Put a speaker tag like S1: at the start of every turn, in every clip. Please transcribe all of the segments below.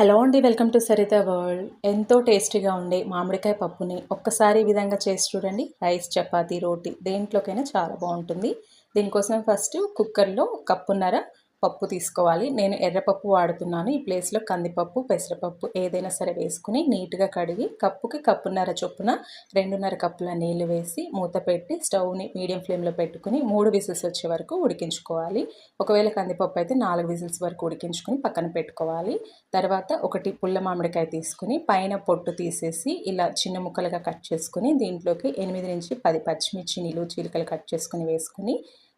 S1: Hello అండి, welcome to Saritha world. ఎంతో టేస్టీగా ఉండే మామిడికాయ పప్పుని ఒక్కసారి ఈ విధంగా చేసి చూడండి. రైస్, చపాతీ, రోటీ దేంట్లోకైనా చాలా బాగుంటుంది. దీనికోసం ఫస్ట్ కుక్కర్లో కప్పున్నర పప్పు తీసుకోవాలి. నేను ఎర్రపప్పు వాడుతున్నాను. ఈ ప్లేస్లో కందిపప్పు, పెసరపప్పు ఏదైనా సరే వేసుకుని నీట్గా కడిగి కప్పుకి కప్పున్నర చొప్పున 2.5 కప్పుల నీళ్లు వేసి మూత పెట్టి స్టవ్ని మీడియం ఫ్లేమ్లో పెట్టుకుని 3 విజిల్స్ వచ్చే వరకు ఉడికించుకోవాలి. ఒకవేళ కందిపప్పు అయితే 4 విజిల్స్ వరకు ఉడికించుకొని పక్కన పెట్టుకోవాలి. తర్వాత ఒకటి పుల్ల మామిడికాయ తీసుకుని పైన పొట్టు తీసేసి ఇలా చిన్న ముక్కలుగా కట్ చేసుకుని దీంట్లోకి 8 నుంచి 10 పచ్చిమిర్చి నిలువు చీలికలు కట్ చేసుకుని వేసుకుని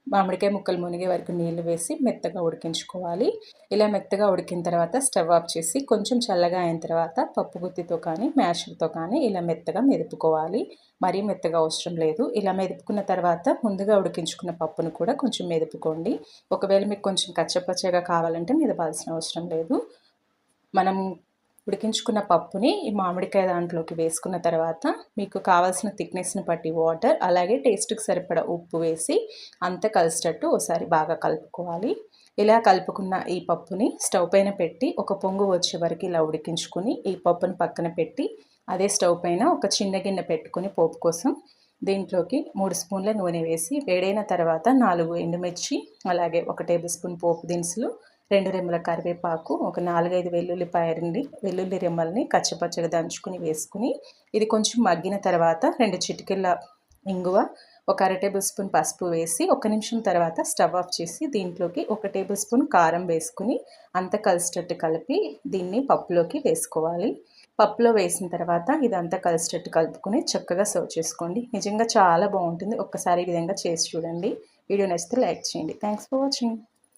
S1: మామిడికాయ ముక్కలు మునిగే వరకు నీళ్లు వేసి మెత్తగా ఉడికించుకోవాలి. ఇలా మెత్తగా ఉడికిన తర్వాత స్టవ్ ఆఫ్ చేసి కొంచెం చల్లగా అయిన తర్వాత పప్పు గుత్తితో కానీ మ్యాషర్తో కానీ ఇలా మెత్తగా మెదుపుకోవాలి. మరీ మెత్తగా అవసరం లేదు. ఇలా మెదుపుకున్న తర్వాత ముందుగా ఉడికించుకున్న పప్పును కూడా కొంచెం మెదుపుకోండి. ఒకవేళ మీకు కొంచెం కచ్చపచ్చగా కావాలంటే మెదపాల్సిన అవసరం లేదు. మనం ఉడికించుకున్న పప్పుని ఈ మామిడికాయ దాంట్లోకి వేసుకున్న తర్వాత మీకు కావాల్సిన థిక్నెస్ని బట్టి వాటర్, అలాగే టేస్ట్కి సరిపడా ఉప్పు వేసి అంతా కలిసేటట్టు ఒకసారి బాగా కలుపుకోవాలి. ఇలా కలుపుకున్న ఈ పప్పుని స్టవ్ పైన పెట్టి ఒక పొంగు వచ్చే వరకు ఇలా ఉడికించుకుని ఈ పప్పుని పక్కన పెట్టి అదే స్టవ్ పైన ఒక చిన్న గిన్నె పెట్టుకుని పోపు కోసం దీంట్లోకి 3 స్పూన్ల నూనె వేసి వేడైన తర్వాత 4 ఎండుమిర్చి, అలాగే 1 టేబుల్ స్పూన్ పోపు దినుసులు, 2 రెమ్మల కరివేపాకు, ఒక 4-5 వెల్లుల్లి రెమ్మల్ని కచ్చపచ్చగా దంచుకుని వేసుకుని ఇది కొంచెం మగ్గిన తర్వాత 2 చిటికెళ్ళ ఇంగువ, ఒక 1/2 టేబుల్ స్పూన్ పసుపు వేసి 1 నిమిషం తర్వాత స్టవ్ ఆఫ్ చేసి దీంట్లోకి 1 టేబుల్ స్పూన్ కారం వేసుకుని అంతా కలిసేటట్టు కలిపి దీన్ని పప్పులోకి వేసుకోవాలి. పప్పులో వేసిన తర్వాత ఇదంతా కలిసేటట్టు కలుపుకొని చక్కగా సర్వ్ చేసుకోండి. నిజంగా చాలా బాగుంటుంది. ఒక్కసారి ఈ విధంగా చేసి చూడండి. వీడియో నచ్చితే లైక్ చేయండి. Thanks for watching.